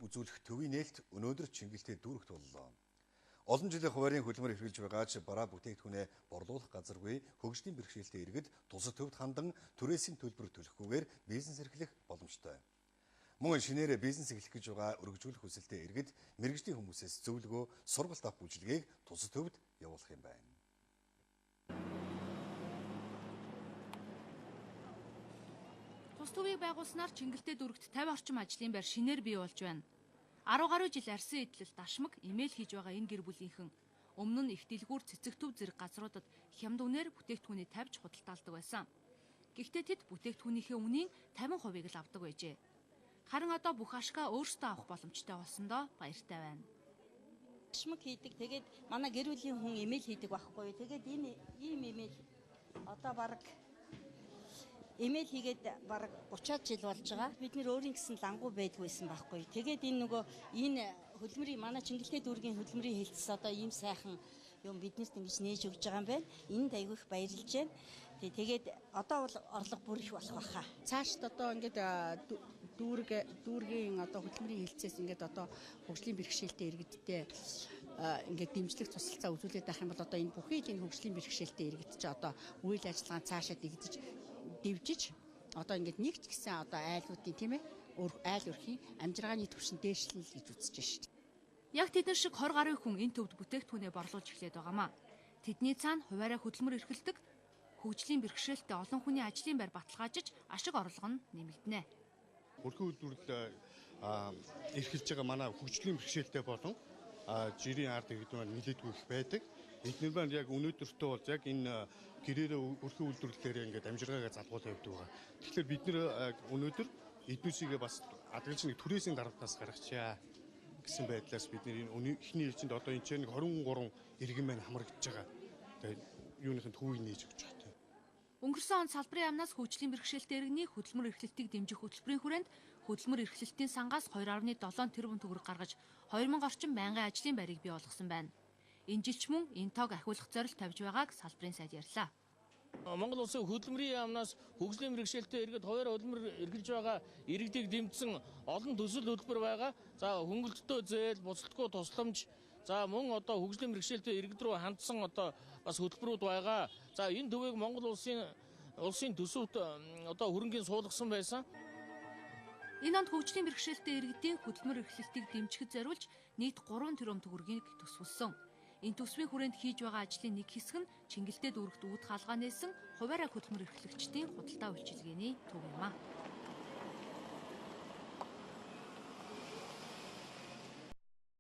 үзүүлэх төвийн нээлт өнөөдөр Чингэлтэд дүүрэгт боллоо. Олон жилийн хуваарийн хөдөлмөр эрхэлж байгаач бараа бүтээгдэхүүнээ борлуулах газаргүй хөгжлийн бэрхшээлтэй иргэд тусад төвд хандан түрээсийн төлбөр төлөхгүйгээр бизнес эрхлэх боломжтой. Мөн шинээр бизнес эхлэх гэж байгаа өргөжүүлэх хүсэлтэй иргэд мэргэжлийн хүмүүсээс зөвлөгөө, сургалт авах үйлчилгээг тусад төвд явуулах юм байна. Тус төвийг байгуулснаар Чингэлтэй дүүрэгт 50 орчим ажлын байр шинээр бий болж байна. 10 гаруй жил арьсан эдлэл дашмаг имэйл хийж байгаа энэ гэр бүлийнхэн өмнө нь их дэлгүүр цэцэг төв зэрэг газруудад хямд үнээр бүтээгдэхүүнийг тавьж худалдаалдаг байсан. Гэхдээ тэд бүтээгдэхүүнийхээ үнийн 50%-ийг л авдаг байжээ. Харин одоо бүх ашгаа өөрсдөө авах боломжтой болсондоо баяртай байна. Дашмаг хийдэг. Тэгээд манай гэр бүлийн хүн имэйл хийдэг байхгүй. Тэгээд энэ ийм имэйл одоо баг имэйл хийгээд бараг 30-аад жил болж байгаа. Бид нэр өөрийн гэсэн лангуу байдгүйсэн байхгүй. Тэгээд энэ хөдөлмөрийн манай Чингэлтэй дүүргийн хөдөлмөрийн хэлтс одоо ийм сайхан юм биднэрт ингэж нээж өгж байгаа юм байна. Энд аягүй их баярлж байна. Тэгээд одоо бол орлого бүр их болох байхаа. Цаашд одоо ингээд дүүргийн одоо хөдөлмөрийн хэлтсээс ингээд одоо хөгжлийн бэрхшээлтэй иргэдтэй ингээд дэмжлэг тусалцаа үзүүлээд байх юм бол одоо энэ бүхий л энэ хөгжлийн бэрхшээлтэй иргэд чи одоо үйл ажиллагаа цаашаа дэвжиж одоо ингээд нэг ч гэсэн одоо айлуудын тийм ээ айл өрхийн амжиргааны түвшин дээшлэл гэж үзэж байна шүү дээ. Яг тэдэн шиг 20 гаруй хүн энэ төвд бүтээгдэхүүнээ борлуулж эхлэв байгаамаа. Тэдний цаана хуваараа хөдөлмөр эрхэлдэг хөгжлийн бэрхшээлтэй олон хүний ажлын байр баталгаажиж ашиг орлого нь нэмэгдэнэ. Өрхөн үйлдвэрлэл эрхэлж байгаа манай хөгжлийн бэрхшээлтэй болон жирийн ард иргэдүүд нэлээдгүй их байдаг. Эдгээр маань яг өнөөдөртөө бол яг энэ гэрээрээ өрхөн үйлдвэрлэлээр ингээд амжиргаагаа залгуулж явдаг байгаа. Тэгэхээр бид нэр өнөөдөр эднүсийгээ бас адилж нэг түрээсийн дарамтнаас гаргачаа гэсэн байдлаас бид нэр эхний ээлжинд одоо энэ ч нэг 23 иргэн маань хамрагдж байгаа. Тэгээд юуныхын төвийг нээж өгч байгаа. Өнгөрсөн он салбарын яамнаас хөгжлийн бэрхшээлтэй иргэний хөдөлмөр эрхлэлтийг дэмжих хөтөлбөрийн хүрээнд хөдөлмөр эрхлэлтийн сангаас 2.7 тэрбум төгрөг гаргаж 2000 орчим байнгын ажлын байрыг бий болгосон байна. Энэ жил ч мөн энэ тоог ахиулах зорилт тавьж байгааг салбарын сайд ярьлаа. Монгол улсын хөдөлмөрийн яамнаас хөгжлийн бэрхшээлтэй иргэд хуваараа хөдөлмөр эрхэлж байгаа иргэдийг дэмжсэн олон төсөл хөтөлбөр байгаа. За хөнгөлөлтөө зээл, буцалтгүй тусламж, за мөн одоо хөгжлийн бэрхшээлтэй иргэд рүү хандсан одоо бас хөтөлбөрүүд байгаа. За энэ төвийг Монгол улсын төсөвт одоо хөрөнгөний суулгасан байсан. Энэ онд хөгжлийн бэрхшээлтэй иргэдийн хөдөлмөр эрхлэлтийг дэмжихэд зориулж нийт 3 тэрбум төгрөгийг төсвөлсөн. Энэ төсвийн хүрээнд хийж байгаа ажлын нэг хэсэг нь Чингэлтэй дүүрэгт үүд хаалгаа нээсэн хуваараа хөдөлмөр эрхлэгчдийн худалдаа үйлчилгээний төв юм а.